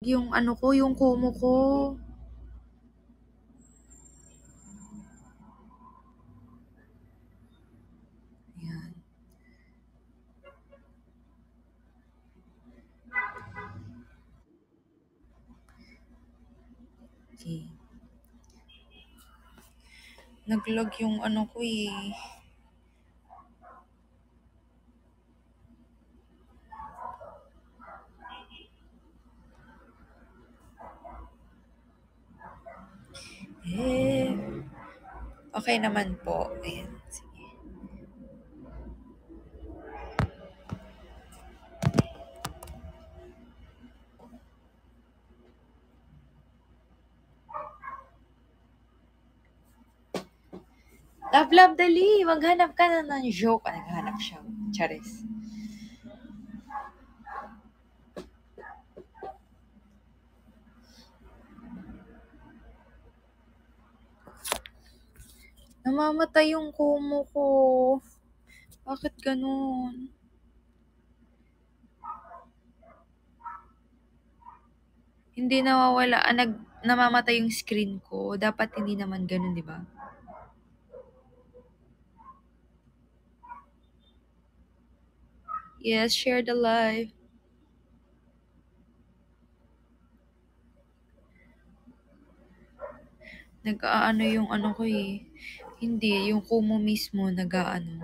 yung ano ko, yung Kumu ko. Ayan. Okay. Nag-log yung ano ko eh. Okay naman po. Ayan. Sige. Love, dali. Maghanap ka na ng joke. Naghanap siya. Charis. Namamatay yung Kumu ko. Bakit ganun? Hindi nawawala. Namamatay yung screen ko. Dapat hindi naman ganun, di ba? Yes, share the live. Nag-aano yung ano ko eh. Hindi, yung Kumu mismo nag-aano.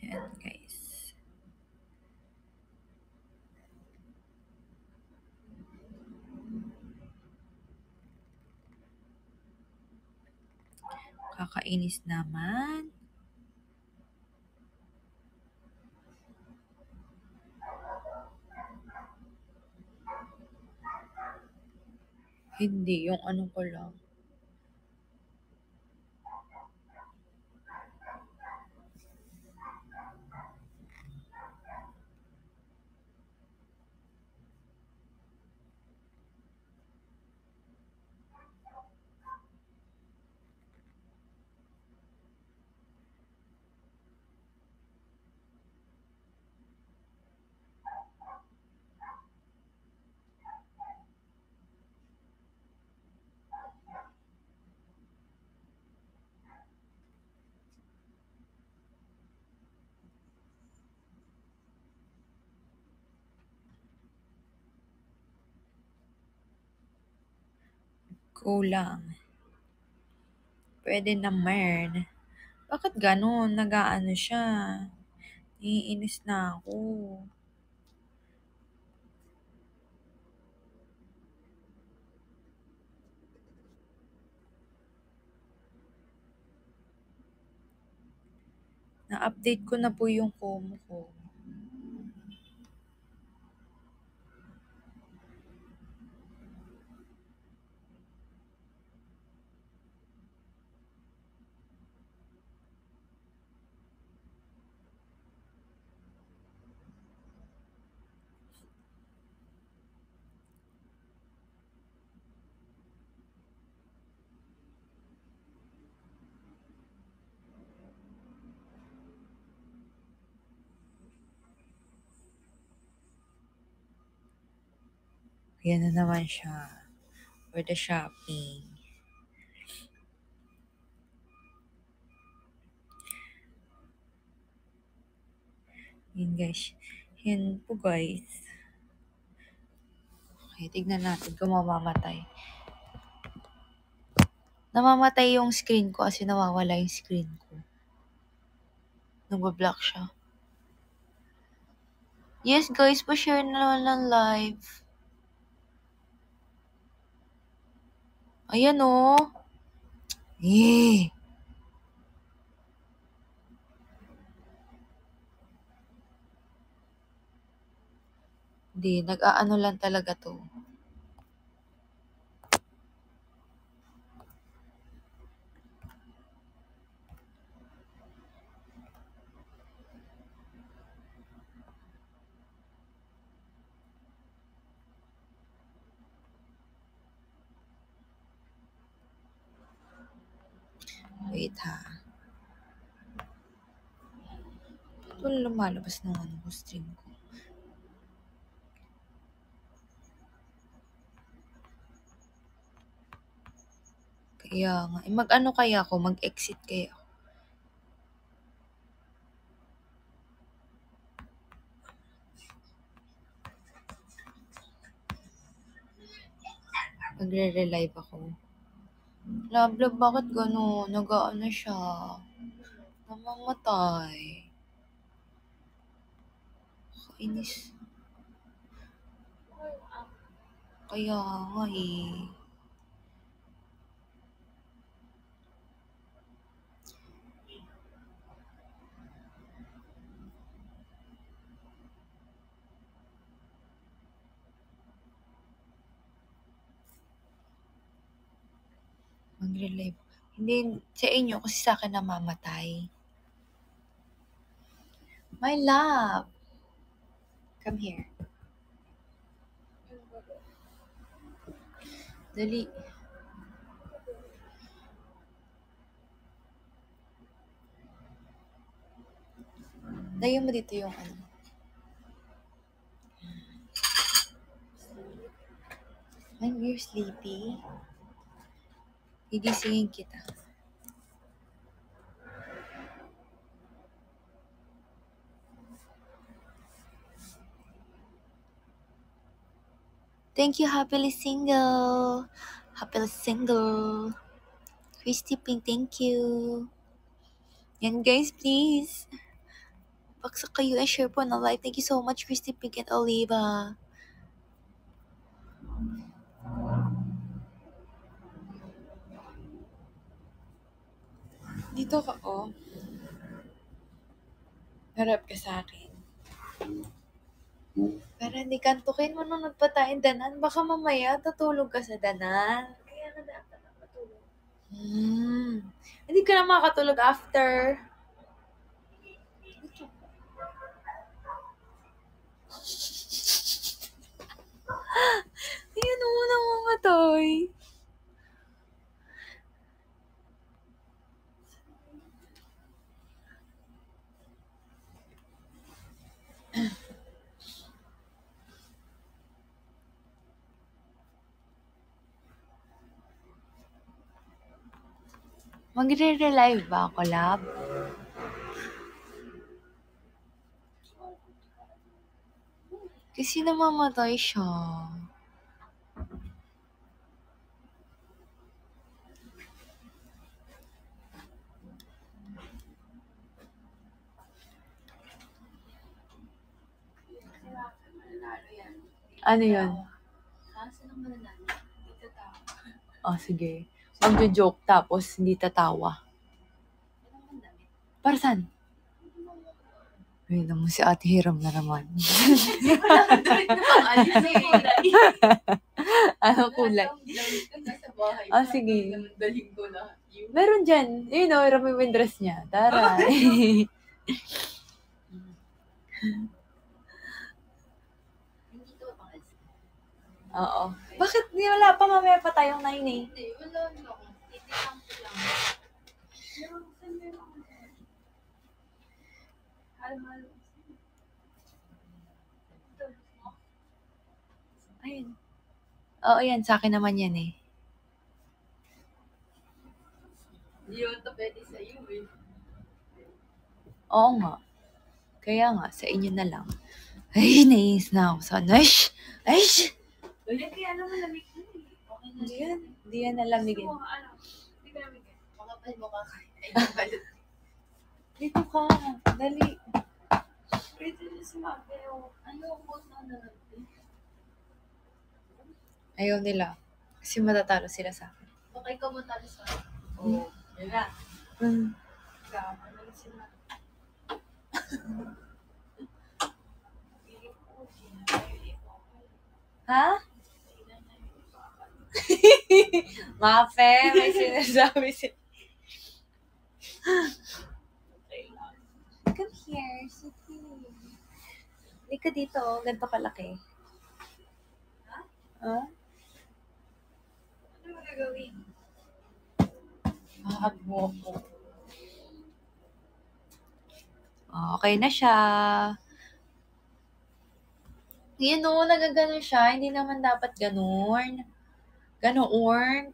Ayan, guys. Kakainis naman. Hindi, yung ano ko lang. Kulang. Pwede naman. Bakit ganun? Nag-aano siya. Iinis na ako. Na-update ko na po yung Kumu ko. Yan na naman siya. For the shopping. Yan guys. Yan po guys. Okay, tignan natin kung mamamatay. Namamatay yung screen ko kasi nawawala yung screen ko. Nagba-block siya. Yes guys, pa-share na lang live. Ayan o. Eh. Hindi, nag-aano lang talaga to. Wait ha. wala lumalabas ng ano ko, stream ko. Kaya nga. Mag-ano kaya ako? Mag-exit kaya ako? Magre-relive ako. Love, bakit gano'n? Nag-ano siya? Namamatay. Kainis. Kaya nga eh. Magre-live. Hindi, sa inyo kasi sa akin namamatay. My love! Come here. Dali. Layo mo dito yung ano. When you're sleepy, gigisingin kita. Thank you, Happily Single. Happily Single. Christy Pink, thank you. Yan guys, please. Baksak kayo and share po na live. Thank you so much, Christy Pink and Oliva. Dito ka, oh. Harap ka sa akin. Para hindi kantukin, manunod pa tayong danan. Baka mamaya tutulog ka sa danan. Kaya na dapat ako matulog. Hindi ka na makatulog after. Ayan mo na mamatay. Magre-relive ba ako, love? Kasi namamatay siya. Ano yun? Kaso lang mananalo. Dito tao. Oh, sige. Magjo-joke tapos hindi tatawa. Anong mandamit? Para saan? Ay, naman si Ate Hiram na naman. Wala ka rin na pang-alis na kulay. Ano kulay? Damit ka nasa bahay. Ah, sige. Daling ko lahat yun. Meron dyan. Yun o, Hiram yung dress niya. Tara. Hindi to pang-alis. Oo. Bakit? Wala pa, mamaya pa tayong 9 eh. Hindi, wala lang. Titikang ko lang. Pero saan meron ako dyan? Halo-halo. Ayun. Oo, yan. Sa akin naman yan eh. Hindi naman to pwede sa'yo eh. Oo nga. Kaya nga, sa inyo na lang. Ay, nainis na ako sa Aish! Aish! Wala kaya naman lamig na eh. Okay na Hindi yan. Hindi yan nalamigin. Gusto mo, ano? Hindi ka lamigin. Makapal mo ka kayo. Ay, kapalit. Dito ka. Dali. Pwede na sumabi. Ano ko na natin? Ayaw nila. Kasi matatalo sila sa akin. Baka ikaw mo talo sa akin. Oo. Yun na. Sama na sila. Ha? Mafe, may sinasabi si... Come here, Siti. Hindi ka dito, oh. Ganito kalaki. Ha? Ha? Ano mo gagawin? Mahag mo ako. Okay na siya. Yun o, nagaganon siya. Hindi naman dapat ganon. Ganoon.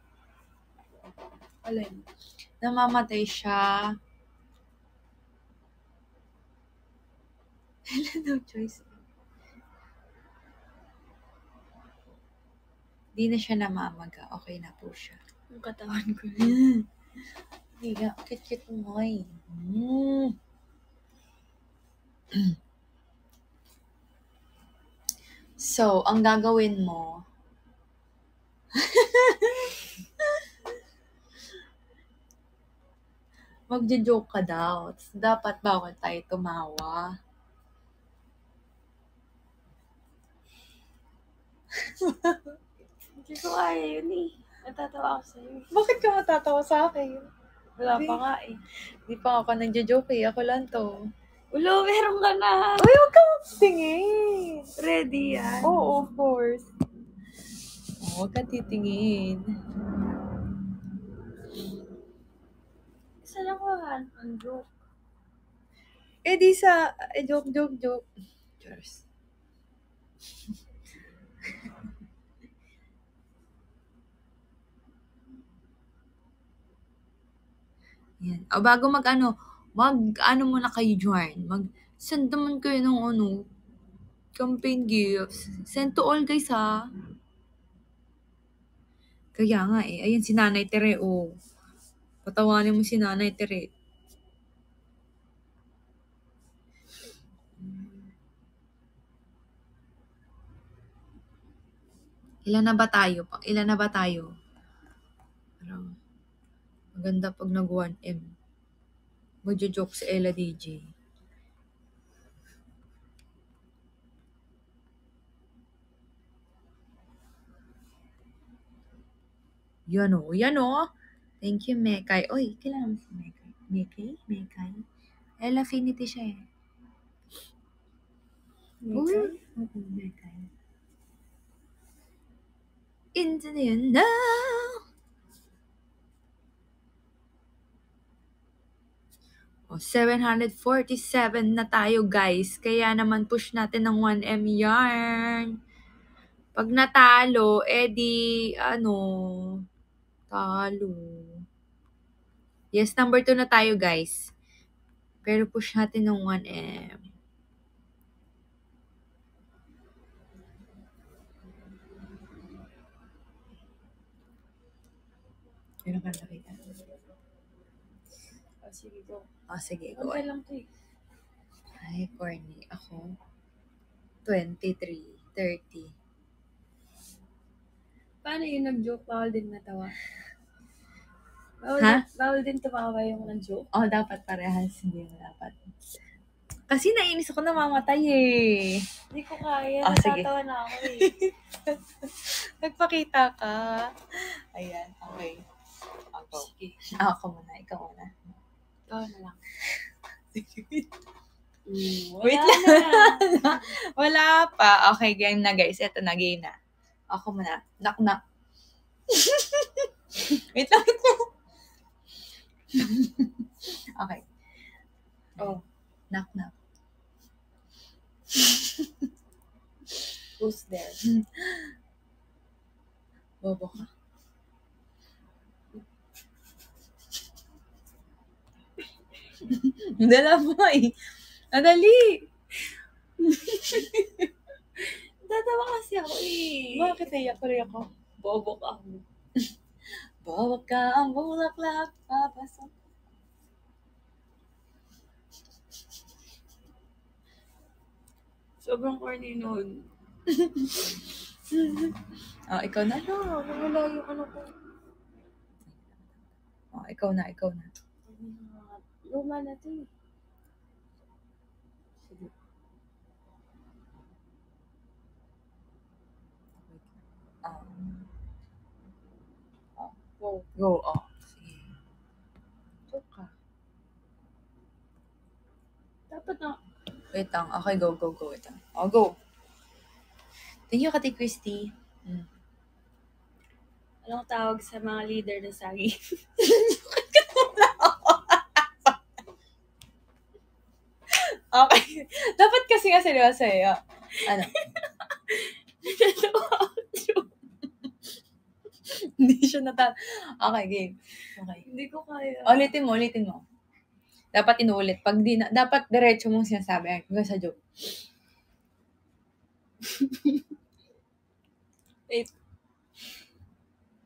Alin? Namamatay siya. No choice. Di na siya namamaga. Okay na po siya. Ang katawan ko. Hindi nga. Kit-kit mo eh. So, ang gagawin mo, magjo-joke ka daw. Dapat bawal tayo tumawa. Hindi ko kaya yun eh. Natatawa ako sa'yo. Bakit ka matatawa sa akin? Wala pa nga eh. Di pa ako nagjo-joke eh. Ako lang to. Ulo, meron ka na. Uy, huwag ka magtingin. Ready yan. Oo, of course. Huwag ka titingin. Isa lang ko ang joke. Eh di sa, joke. Cheers. Yan. O bago mag-ano muna kayo dyan. Mag-send naman kayo ng campaign gifts. Send to all guys ha. Kaya nga eh. Ayan si Nanay Tere oh. Patawanin mo si Nanay Tere. Ilan na ba tayo? Parang maganda pag nag 1M. Magjo-joke si Ella DJ. Yan o. Thank you, Mekay. Oy, kailangan mo si Mekay. Mekay? Ella Affinity siya eh. Mekay? Oo, Mekay. Into the now. O, 747 na tayo, guys. Kaya naman push natin ng 1M yarn. Pag natalo, edi, talo. Yes, number 2 na tayo, guys. Pero push natin ng 1M. Meron ka nakita? Sige, go. Sige, go. Okay lang to eh. Ay, corny. Ako, 23, 30. Paano yung nag-joke? Bawal din natawa. Ha? Bawal din tumawa yung nag-joke? Dapat parehas. Hindi mo dapat. Kasi nainis ako namamatay eh. Hindi ko kaya. Sige. Natatawa na ako eh. Nagpakita ka. Ayan, okay. Ako. Sige. Ako muna, ikaw muna. Ikaw na lang. Wait lang. Wala pa. Okay, game na guys. Ito na, game na. Ako muna. Knock. Wait lang. Okay. Knock. Who's there? Bobo ka. Dala mo eh. Dali. Tatawa kasi ako eh. Bakit naiyak ako? Bobo ka ako. Bobo ka ang bulaklak, papasok. Sobrang corny nun. Ikaw na. Wala yung ano ko. Ikaw na. Luma na to eh. Sige. Go. Sige. Joke ka. Dapat na. Wait lang. Okay, go. Wait lang. Go. Thank you, Kati Christy. Anong tawag sa mga leader na sagi? Okay. Dapat kasi nga seryoso eh. Ano? Hindi siya Okay, game. Okay. Hindi ko kaya. Ulitin mo. Dapat inuulit. Pag di na, dapat diretso mong sinasabi. Hanggang sa joke. Wait.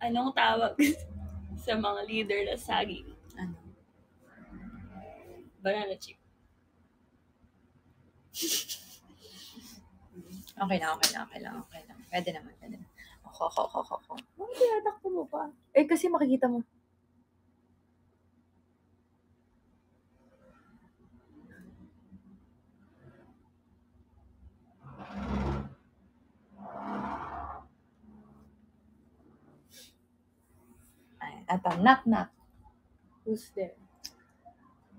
Anong tawag sa mga leader na saging? Ano? Banana chip. Okay lang. Pwede naman. Ako. Bakit tinatakbo mo pa? Eh, kasi makikita mo. Ay, ito, knock. Who's there?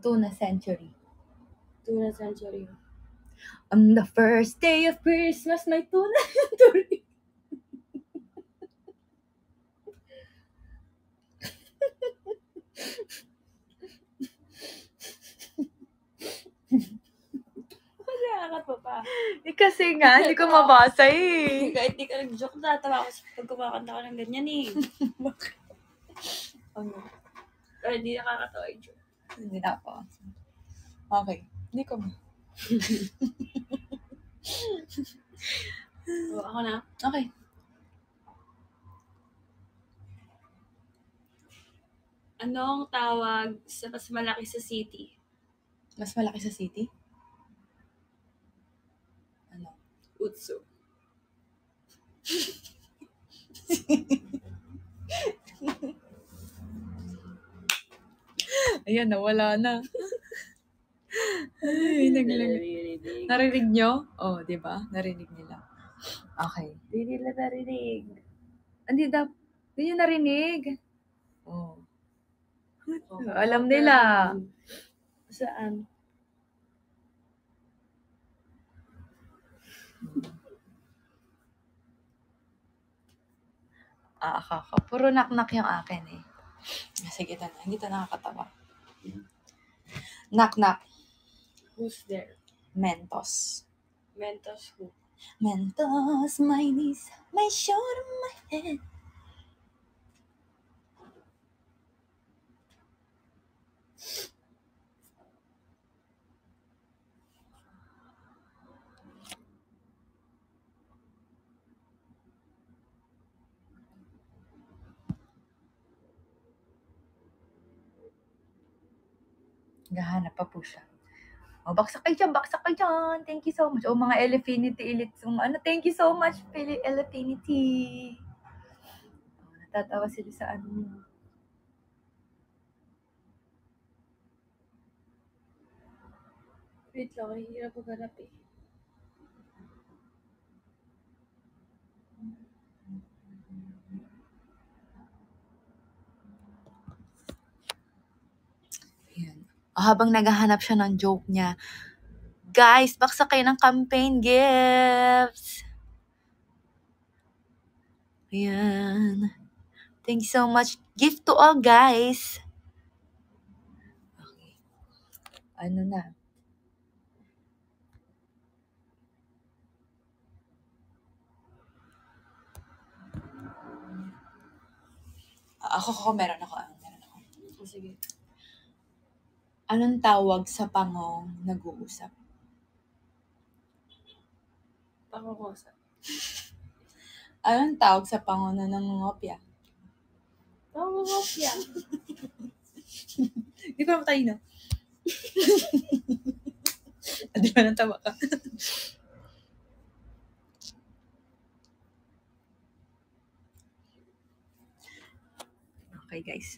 Tuna century. Tuna century. On the first day of Christmas, may tuna century. Bakit nakakatawa pa? Eh, kasi nga, hindi ko mabasa eh. Kahit di ka nag-joke, tatawa ako pag kumakanta ko ng ganyan eh. Ano? Pero hindi nakakatawa yung joke. Hindi na ako. Okay. Hindi ko. Ako na. Okay. Anong tawag sa mas malaki sa city? Mas malaki sa city? Ano? Utso. Ayan, nawala na. Ay, narinig nyo? Oh, di ba? Narinig nila. Okay. Hindi nila narinig. Hindi nyo narinig. Oh. Okay. Alam nila. Saan? Ako. Puro knock yung akin eh. Sige, ito na. Hindi ito nakakatawa. Knock. Who's there? Mentos. Mentos who? Mentos, my knees, my shoulder, my head. Gahanap pa po siya. Oh, baksak kayo dyan. Thank you so much. Oh, mga Elefinity Elites. Thank you so much, Elefinity. Oh, natatawa sila sa ano. Wait lang, hirap ko ganap eh. Ayan. Habang naghahanap siya ng joke niya, guys, baksak kayo ng campaign gifts. Ayan. Thank you so much. Gift to all, guys. Okay. Ano na? Ako, meron ako. Sige. Anong tawag sa pangong nag-uusap? Pangungusap. Anong tawag sa pangong na nangungopya? Pangungopya. Di ba tayo na? Di ba natawa ka? Okay, guys.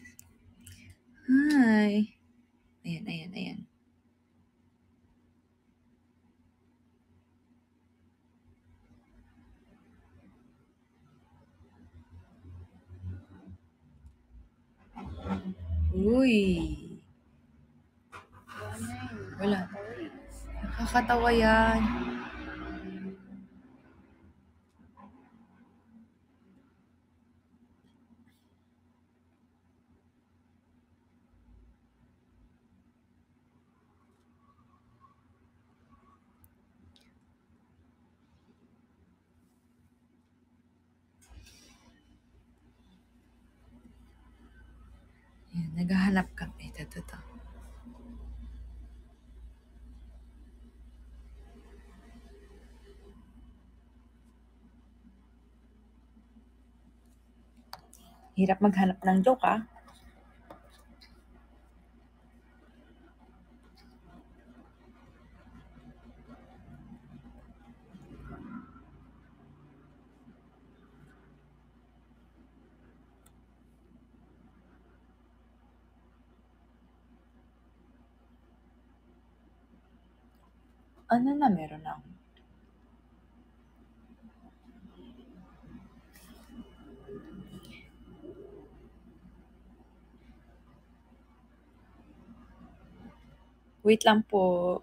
Hi. Ayan. Uy. Wala. Nakakatawa yan. Naghahanap kami. Ito. Hirap maghanap ng joke, ah. Ano na meron ako? Wait lang po.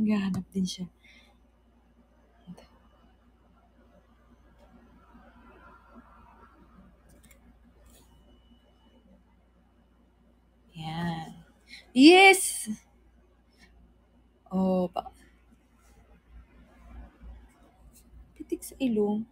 Naghahanap din siya. Yan. Yes! Oh, titik sa ilong.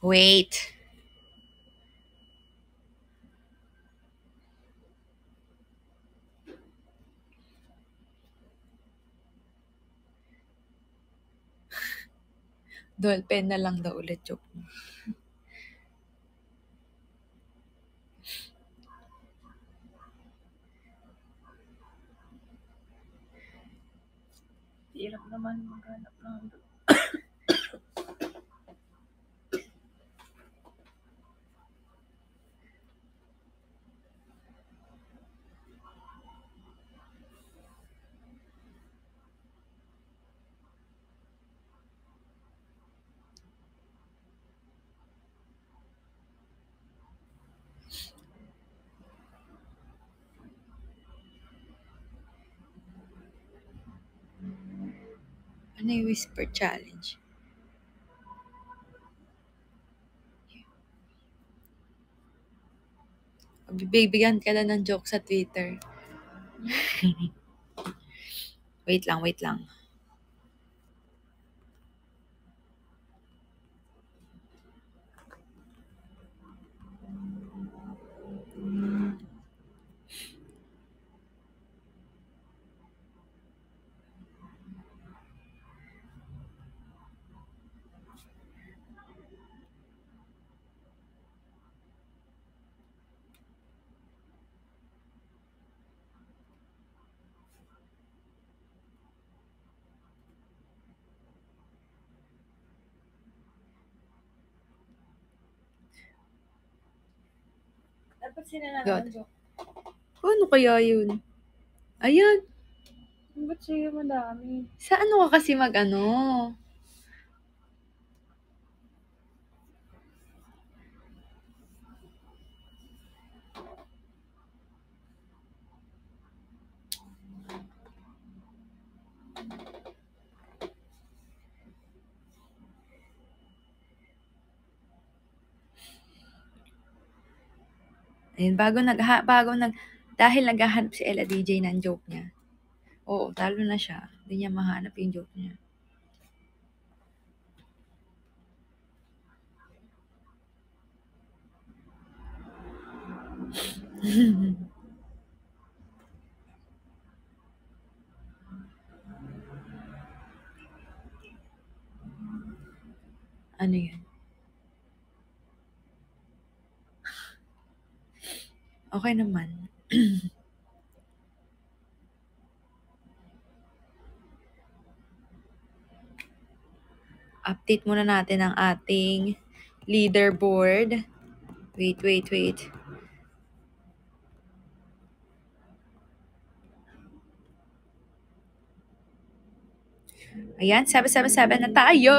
Wait. Dolpen na lang daw ulit joke mo. Hirap naman maghanap ng ano yung whisper challenge? Bibigyan ka na ng joke sa Twitter. Wait lang. Dapat sila na God. ng joke. Ano kaya yun? Ayan. Ba't sa'yo madami? Sa ano ka kasi mag-ano? Ayun, dahil naghahanap si Ella DJ ng joke niya. Oo, talo na siya. Hindi niya mahanap yung joke niya. Ano yun? Okay naman. update muna natin ang ating leaderboard. Wait. Ayan, 777 na tayo!